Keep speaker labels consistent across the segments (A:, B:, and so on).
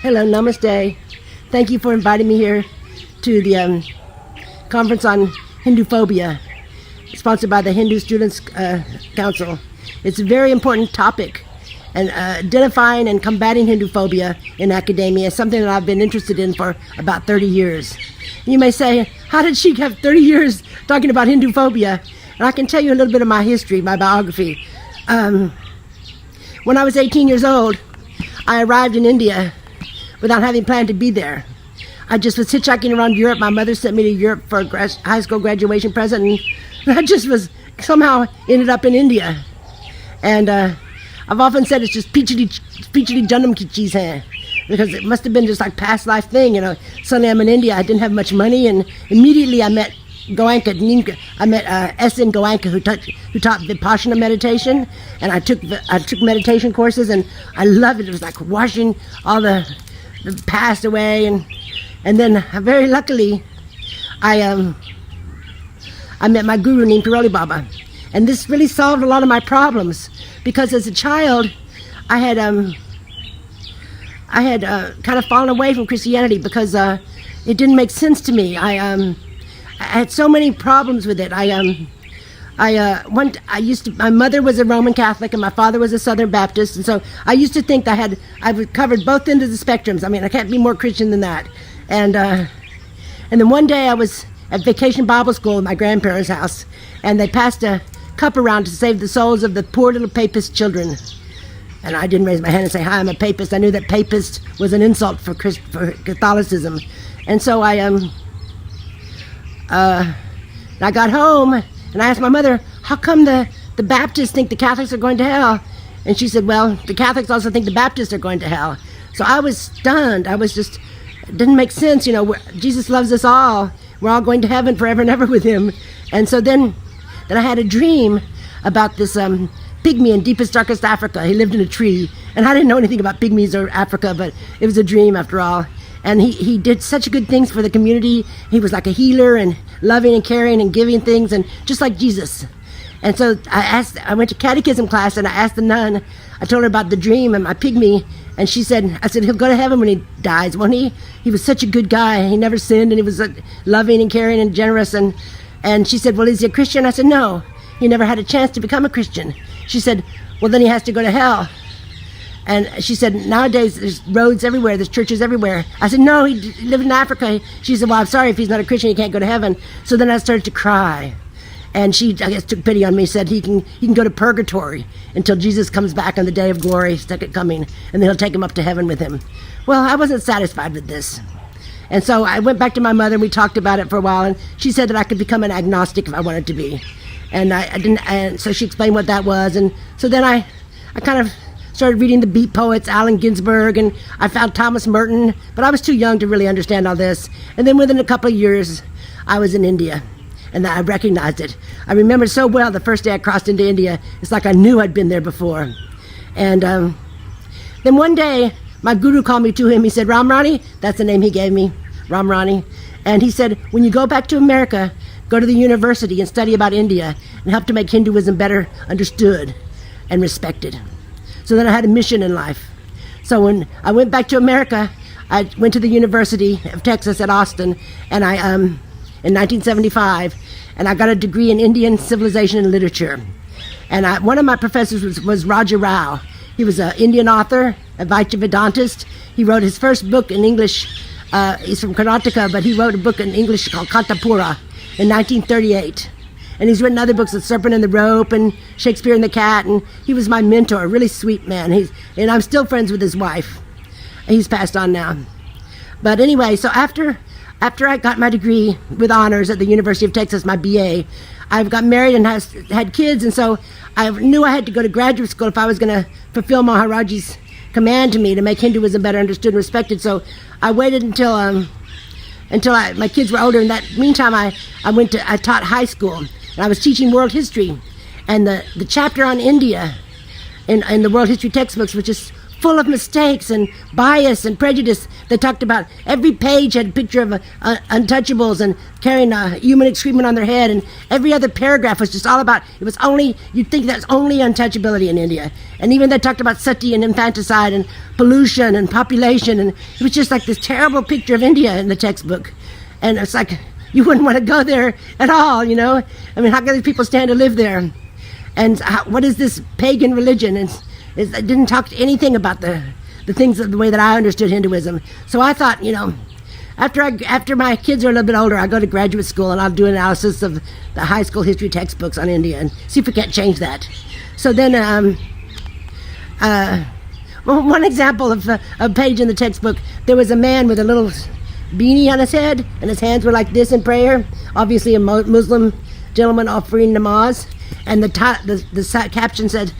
A: Hello, namaste. Thank you for inviting me here to the conference on Hindu phobia, sponsored by the Hindu Students Council. It's a very important topic, and identifying and combating Hindu phobia in academia is something that I've been interested in for about 30 years. You may say, how did she have 30 years talking about Hindu phobia? And I can tell you a little bit of my history, my biography. When I was 18 years old, I arrived in India without having planned to be there. I just was hitchhiking around Europe. My mother sent me to Europe for a high school graduation present, and I just was somehow ended up in India. And I've often said it's just peachly janam ki cheez hai, because it must have been just like past life thing, you know. Suddenly I'm in India. I didn't have much money, and immediately I met S.N. Goenka, who taught Vipassana meditation, and I took meditation courses, and I loved it. It was like washing all the past away, and then very luckily I met my guru named Piroli Baba, and this really solved a lot of my problems, because as a child I had kind of fallen away from Christianity because it didn't make sense to me. I had so many problems with it. My mother was a Roman Catholic and my father was a Southern Baptist, and so I used to think I covered both ends of the spectrums. I mean, I can't be more Christian than that. And then one day I was at vacation Bible school at my grandparents' house, and they passed a cup around to save the souls of the poor little papist children. And I didn't raise my hand and say, hi, I'm a papist. I knew that papist was an insult for Catholicism. And so I got home and I asked my mother, how come the Baptists think the Catholics are going to hell? And she said, well, the Catholics also think the Baptists are going to hell. So I was stunned. It didn't make sense. You know, Jesus loves us all. We're all going to heaven forever and ever with him. And so then I had a dream about this pygmy in deepest, darkest Africa. He lived in a tree. And I didn't know anything about pygmies or Africa, but it was a dream after all. And he did such good things for the community. He was like a healer and loving and caring and giving things, and just like Jesus. And so I went to catechism class and I asked the nun, I told her about the dream and my pygmy, and I said, he'll go to heaven when he dies, won't he? He was such a good guy. He never sinned, and he was loving and caring and generous. And she said, well, is he a Christian? I said, no, he never had a chance to become a Christian. She said, well, then he has to go to hell. And she said, nowadays there's roads everywhere, there's churches everywhere. I said, no, he lived in Africa. She said, well, I'm sorry, if he's not a Christian, he can't go to heaven. So then I started to cry. And she, I guess, took pity on me, said he can go to purgatory until Jesus comes back on the day of glory, second coming, and then he'll take him up to heaven with him. Well, I wasn't satisfied with this. And so I went back to my mother and we talked about it for a while, and she said that I could become an agnostic if I wanted to be. And I didn't, and so she explained what that was. And so then I kind of started reading the beat poets, Allen Ginsberg, and I found Thomas Merton, but I was too young to really understand all this. And then within a couple of years, I was in India, and I recognized it. I remember so well the first day I crossed into India. It's like I knew I'd been there before. And then one day, my guru called me to him. He said, RamRani, that's the name he gave me, RamRani. And he said, when you go back to America, go to the university and study about India and help to make Hinduism better understood and respected. So then I had a mission in life. So when I went back to America, I went to the University of Texas at Austin, and I in 1975, and I got a degree in Indian civilization and literature. And one of my professors was Raja Rao. He was an Indian author, a Vaishya Vedantist. He wrote his first book in English. He's from Karnataka, but he wrote a book in English called Kantapura in 1938. And he's written other books, The Serpent and the Rope and Shakespeare and the Cat, and he was my mentor, a really sweet man. And I'm still friends with his wife. He's passed on now. But anyway, so after I got my degree with honors at the University of Texas, my BA, I got married and had kids, and so I knew I had to go to graduate school if I was going to fulfill Maharaji's command to me to make Hinduism better understood and respected. So I waited until my kids were older. In that meantime, I taught high school. And I was teaching world history, and the chapter on India in the world history textbooks was just full of mistakes and bias and prejudice. They talked about every page had a picture of untouchables and carrying a human excrement on their head, and every other paragraph was just all about, it was only, you'd think that's only untouchability in India. And even they talked about sati and infanticide and pollution and population, and it was just like this terrible picture of India in the textbook. And it's like, you wouldn't want to go there at all, you know? I mean, how can these people stand to live there? And what is this pagan religion? And it didn't talk anything about the things the way that I understood Hinduism. So I thought, you know, after my kids are a little bit older, I'll go to graduate school and I'll do an analysis of the high school history textbooks on India and see if we can't change that. So then, one example of a page in the textbook, there was a man with a little beanie on his head, and his hands were like this in prayer, obviously a Muslim gentleman offering namaz, and the caption said,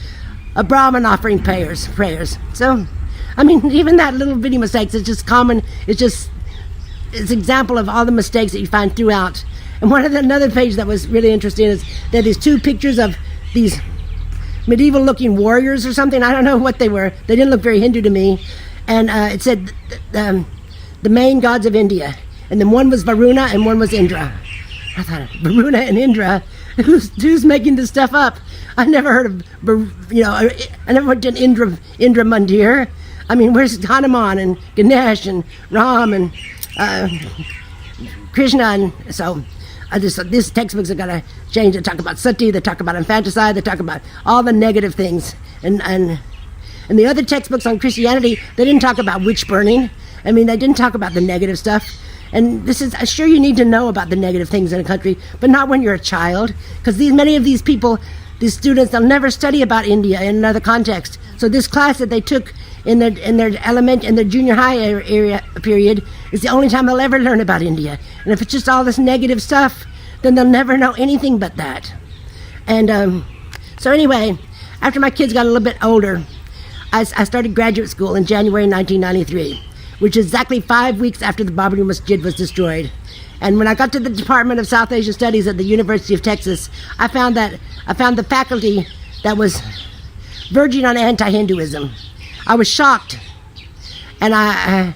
A: a Brahmin offering prayers. So, I mean, even that little bitty mistakes, it's just common, it's an example of all the mistakes that you find throughout. And another page that was really interesting is there are these two pictures of these medieval looking warriors or something. I don't know what they were. They didn't look very Hindu to me. And it said the main gods of India. And then one was Varuna and one was Indra. I thought, Varuna and Indra? Who's making this stuff up? I never heard of, you know, I never heard of Indra Mandir. I mean, where's Hanuman and Ganesh and Ram and Krishna? And so these textbooks are going to change. They talk about sati, they talk about infanticide, they talk about all the negative things. And the other textbooks on Christianity, they didn't talk about witch burning. I mean, they didn't talk about the negative stuff. And this is, sure, you need to know about the negative things in a country, but not when you're a child, because many of these people, these students, they'll never study about India in another context. So this class that they took in their junior high area period is the only time they'll ever learn about India. And if it's just all this negative stuff, then they'll never know anything but that. And so anyway, after my kids got a little bit older, I started graduate school in January 1993. Which is exactly 5 weeks after the Babri Masjid was destroyed. And when I got to the Department of South Asian Studies at the University of Texas, I found the faculty that was verging on anti-Hinduism. I was shocked, and I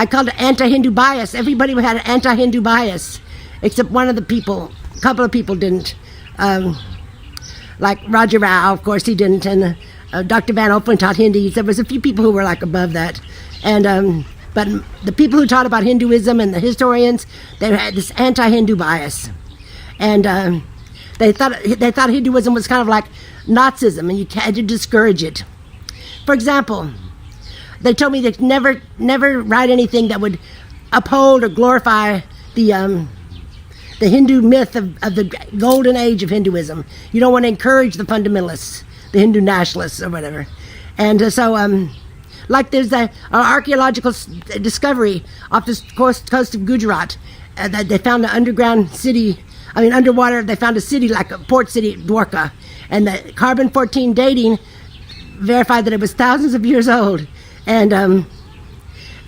A: called it anti-Hindu bias. Everybody had an anti-Hindu bias, except a couple of people didn't. Like Raja Rao, of course, he didn't, and Dr. Van Ophen taught Hindi. There was a few people who were like above that, and but the people who taught about Hinduism and the historians, they had this anti-Hindu bias. And they thought Hinduism was kind of like Nazism, and you had to discourage it. For example, they told me to never write anything that would uphold or glorify the Hindu myth of the golden age of Hinduism. You don't want to encourage the fundamentalists, the Hindu nationalists or whatever. And so like there's an archaeological discovery off the coast of Gujarat that they found an underground city, underwater, they found a city like a port city, Dwarka, and the carbon-14 dating verified that it was thousands of years old. And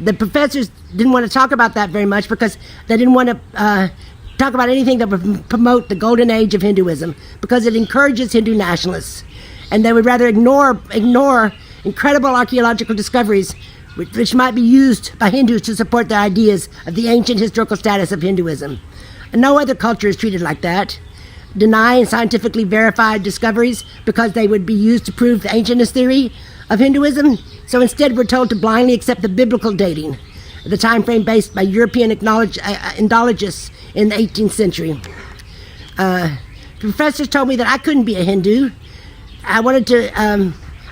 A: the professors didn't want to talk about that very much because they didn't want to talk about anything that would promote the golden age of Hinduism because it encourages Hindu nationalists. And they would rather ignore incredible archaeological discoveries which might be used by Hindus to support their ideas of the ancient historical status of Hinduism. And no other culture is treated like that, denying scientifically verified discoveries because they would be used to prove the ancientness theory of Hinduism. So instead we're told to blindly accept the biblical dating, the time frame based by European Indologists in the 18th century. Professors told me that I couldn't be a Hindu.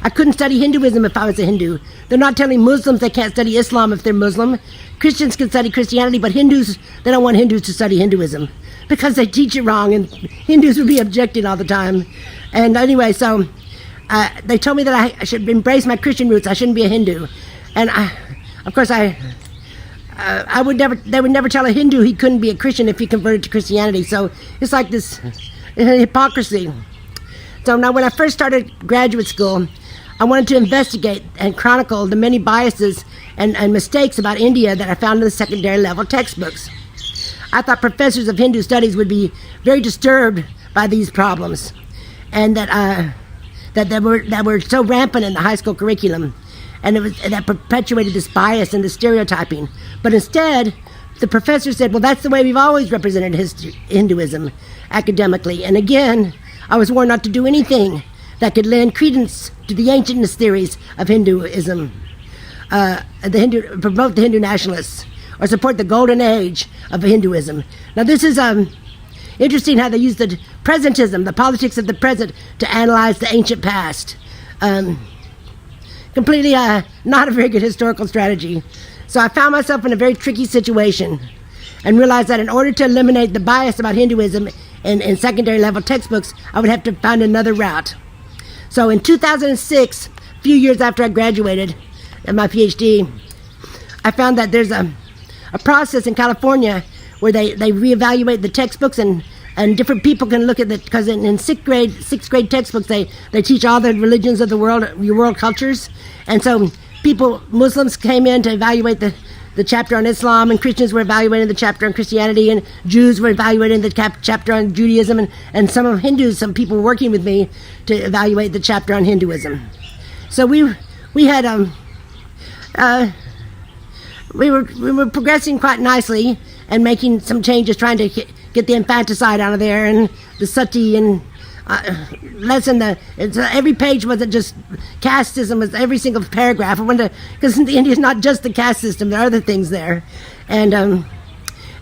A: I couldn't study Hinduism if I was a Hindu. They're not telling Muslims they can't study Islam if they're Muslim. Christians can study Christianity, but Hindus, they don't want Hindus to study Hinduism because they teach it wrong, and Hindus would be objecting all the time. And anyway, so they told me that I should embrace my Christian roots. I shouldn't be a Hindu. And they would never tell a Hindu he couldn't be a Christian if he converted to Christianity. So it's like this hypocrisy. So now when I first started graduate school, I wanted to investigate and chronicle the many biases and mistakes about India that I found in the secondary level textbooks. I thought professors of Hindu studies would be very disturbed by these problems, and that were so rampant in the high school curriculum. and that perpetuated this bias and the stereotyping. But instead, the professor said, well, that's the way we've always represented Hinduism academically. And again, I was warned not to do anything that could lend credence to the ancientness theories of Hinduism, promote the Hindu nationalists, or support the golden age of Hinduism. Now this is interesting how they use the presentism, the politics of the present, to analyze the ancient past. Completely not a very good historical strategy. So I found myself in a very tricky situation and realized that in order to eliminate the bias about Hinduism in secondary level textbooks, I would have to find another route. So in 2006, a few years after I graduated at my PhD, I found that there's a process in California where they reevaluate the textbooks, and different people can look at it, because in sixth grade textbooks they teach all the religions of the world, your world cultures. And so Muslims came in to evaluate the chapter on Islam, and Christians were evaluating the chapter on Christianity, and Jews were evaluating the chapter on Judaism, and some people were working with me to evaluate the chapter on Hinduism. So we were progressing quite nicely and making some changes, trying to get the infanticide out of there, and the sati, and every page wasn't just casteism, was every single paragraph. Because in India, it's not just the caste system, there are other things there. And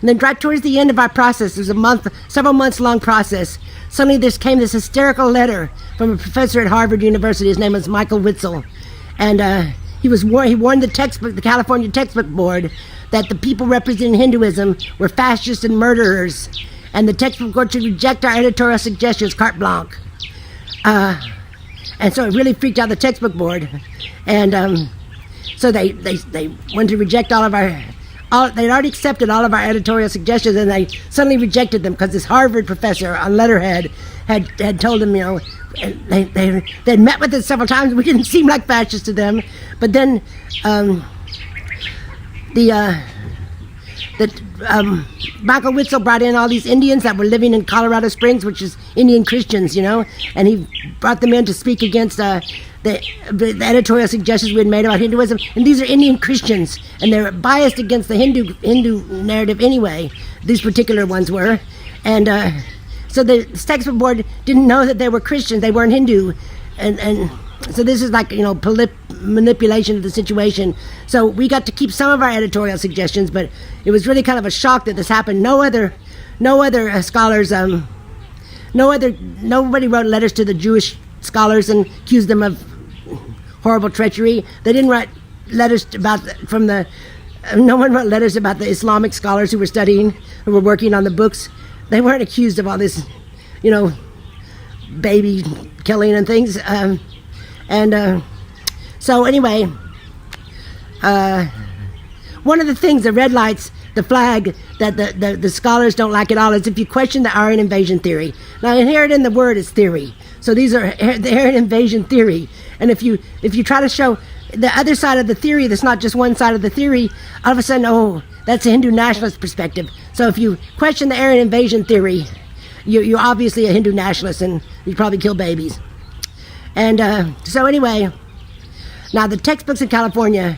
A: then right towards the end of our process, it was several months long process, suddenly there came this hysterical letter from a professor at Harvard University. His name was Michael Witzel. And he warned the California Textbook Board that the people representing Hinduism were fascists and murderers, and the textbook board should reject our editorial suggestions carte blanche. And so it really freaked out the textbook board. And so they wanted to reject all of our... they'd already accepted all of our editorial suggestions, and they suddenly rejected them because this Harvard professor on letterhead had told them, they'd met with us several times. We didn't seem like fascists to them. But then Michael Witzel brought in all these Indians that were living in Colorado Springs, which is Indian Christians, and he brought them in to speak against the editorial suggestions we had made about Hinduism. And these are Indian Christians, and they're biased against the Hindu narrative anyway. These particular ones were. And so the textbook board didn't know that they were Christians. They weren't Hindu. And so this is like, manipulation of the situation. So we got to keep some of our editorial suggestions, but it was really kind of a shock that this happened. No other scholars, nobody wrote letters to the Jewish scholars and accused them of horrible treachery. They didn't write letters no one wrote letters about the Islamic scholars who were working on the books. They weren't accused of all this, baby killing and things. So anyway, one of the things, the red lights, the flag that the scholars don't like at all is if you question the Aryan invasion theory. Now, inherent in the word is theory. So these are the Aryan invasion theory. And if you try to show the other side of the theory, that's not just one side of the theory, all of a sudden, that's a Hindu nationalist perspective. So if you question the Aryan invasion theory, you're obviously a Hindu nationalist, and you probably kill babies. And so anyway, now the textbooks in California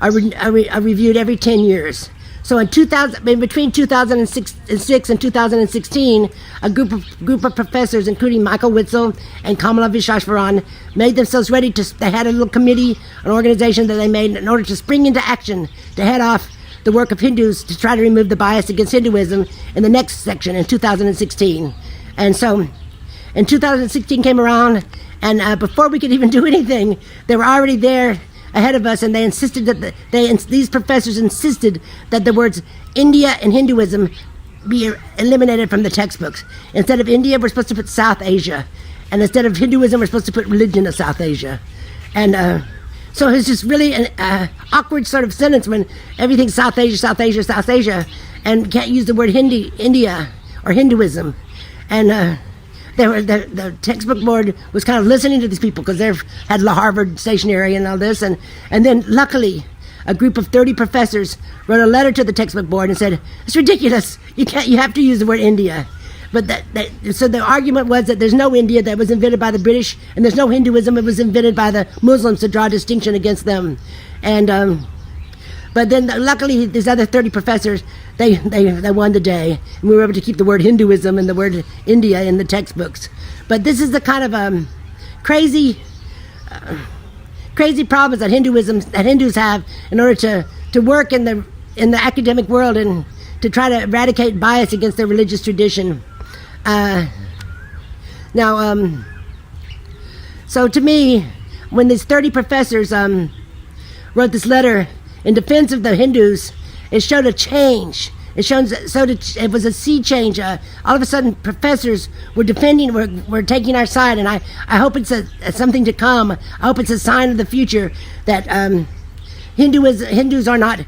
A: are reviewed every 10 years. So between 2006 and 2016, a group of professors, including Michael Witzel and Kamala Vishwaswaran, made themselves ready they had a little committee, an organization that they made in order to spring into action to head off the work of Hindus to try to remove the bias against Hinduism in the next section in 2016. And so in 2016 came around, and before we could even do anything, they were already there ahead of us, and they insisted that these professors insisted that the words India and Hinduism be eliminated from the textbooks. Instead of India, we're supposed to put South Asia, and instead of Hinduism, we're supposed to put religion of South Asia. And so it's just really an awkward sort of sentence when everything's South Asia, South Asia, South Asia, and can't use the word India or Hinduism. And the textbook board was kind of listening to these people because they had Harvard stationery and all this, and then luckily a group of 30 professors wrote a letter to the textbook board and said, it's ridiculous, you have to use the word India. But so the argument was that there's no India that was invented by the British, and there's no Hinduism that was invented by the Muslims to draw a distinction against them. And but then luckily these other 30 professors, they won the day, and we were able to keep the word Hinduism and the word India in the textbooks. But this is the kind of crazy problems that Hindus have in order to work in the academic world and to try to eradicate bias against their religious tradition. So to me, when these 30 professors wrote this letter in defense of the Hindus, it showed a change. It was a sea change. All of a sudden, professors were were taking our side, and I hope it's something to come. I hope it's a sign of the future that Hindus are not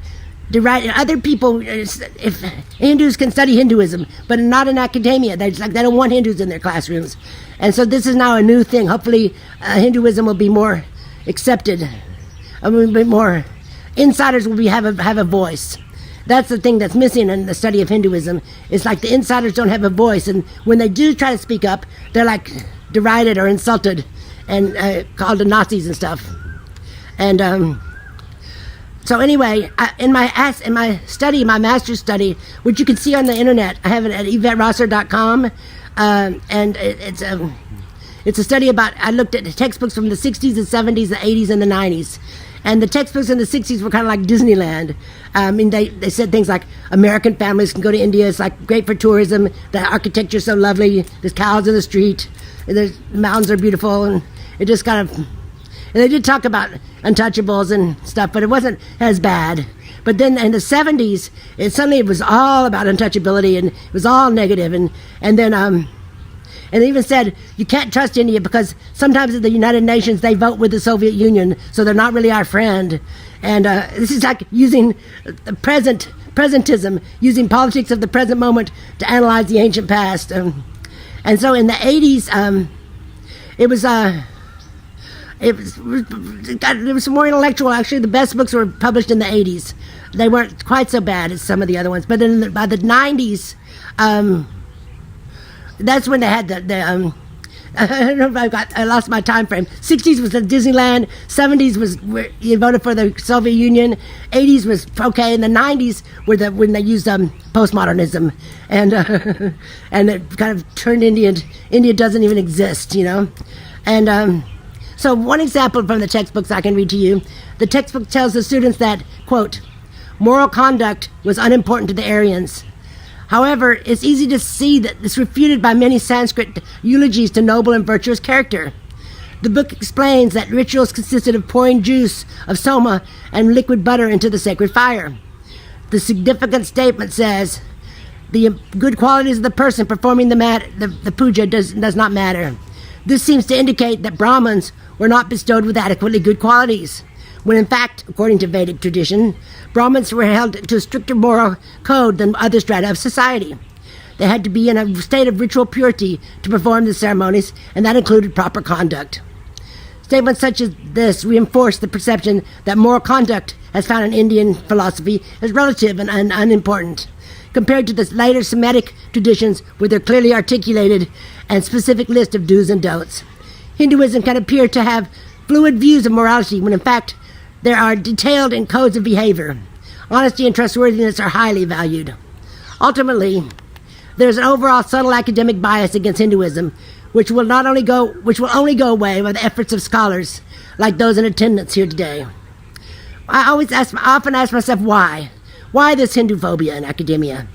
A: derided. Other people, if Hindus can study Hinduism, but not in academia. They don't want Hindus in their classrooms, and so this is now a new thing. Hopefully, Hinduism will be more accepted. A little bit more. Insiders will have a voice. That's the thing that's missing in the study of Hinduism. It's like the insiders don't have a voice, and when they do try to speak up, they're like derided or insulted and called the Nazis and stuff. And so anyway, in my master's study, which you can see on the internet, I have it at YvetteRosser.com, and it's a study about, I looked at textbooks from the 60s, the 70s, the 80s, and the 90s. And the textbooks in the 60s were kind of like Disneyland. I mean, they said things like, American families can go to India, it's like great for tourism, the architecture's so lovely, there's cows in the street, the mountains are beautiful, and it just kind of, and they did talk about untouchables and stuff, but it wasn't as bad. But then in the 70s, suddenly it was all about untouchability, and it was all negative, and then and they even said, you can't trust India because sometimes at the United Nations, they vote with the Soviet Union, so they're not really our friend. And this is like using the presentism, using politics of the present moment to analyze the ancient past. And so in the 80s, it was more intellectual. Actually, the best books were published in the 80s. They weren't quite so bad as some of the other ones. But by the 90s, that's when they had I don't know if I lost my time frame. 60s was the Disneyland, 70s was where you voted for the Soviet Union, 80s was okay, and the 90s were when they used postmodernism, and it kind of turned India doesn't even exist, And so one example from the textbooks I can read to you. The textbook tells the students that, quote, moral conduct was unimportant to the Aryans. However, it's easy to see that it's refuted by many Sanskrit eulogies to noble and virtuous character. The book explains that rituals consisted of pouring juice of soma and liquid butter into the sacred fire. The significant statement says, the good qualities of the person performing the puja does not matter. This seems to indicate that Brahmins were not bestowed with adequately good qualities, when in fact, according to Vedic tradition, Brahmins were held to a stricter moral code than other strata of society. They had to be in a state of ritual purity to perform the ceremonies, and that included proper conduct. Statements such as this reinforce the perception that moral conduct, as found in Indian philosophy, is relative and unimportant, compared to the later Semitic traditions with their clearly articulated and specific list of do's and don'ts. Hinduism can appear to have fluid views of morality when in fact there are detailed and codes of behavior. Honesty and trustworthiness are highly valued. Ultimately, there's an overall subtle academic bias against Hinduism, which will only go away by the efforts of scholars like those in attendance here today. I often ask myself why. Why this Hindu phobia in academia?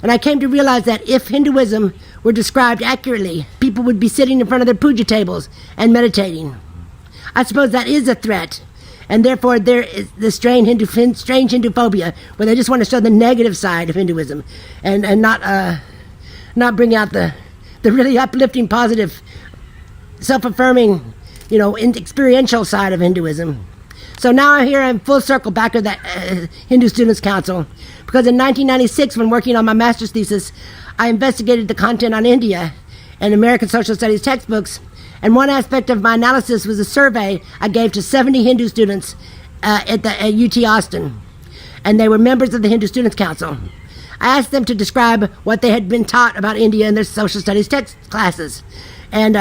A: And I came to realize that if Hinduism were described accurately, people would be sitting in front of their puja tables and meditating. I suppose that is a threat. And therefore, there is the strange Hindu phobia, where they just want to show the negative side of Hinduism, and not bring out the really uplifting, positive, self-affirming, experiential side of Hinduism. So now I'm here in full circle back at that Hindu Students' Council, because in 1996, when working on my master's thesis, I investigated the content on India and American social studies textbooks. And one aspect of my analysis was a survey I gave to 70 Hindu students at UT Austin. And they were members of the Hindu Students' Council. I asked them to describe what they had been taught about India in their social studies text classes, and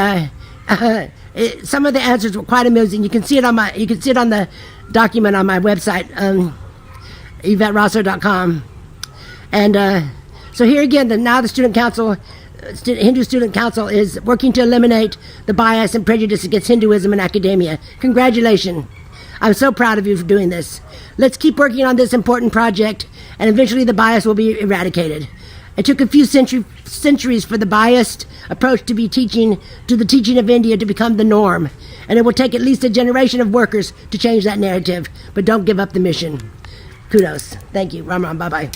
A: some of the answers were quite amusing. You can see it on the document on my website, YvetteRosser.com. And so here again, now the Hindu Student Council is working to eliminate the bias and prejudice against Hinduism in academia. Congratulations. I'm so proud of you for doing this. Let's keep working on this important project, and eventually the bias will be eradicated. It took a few centuries for the biased approach to the teaching of India to become the norm, and it will take at least a generation of workers to change that narrative. But don't give up the mission. Kudos. Thank you. Ram Ram. Bye-bye.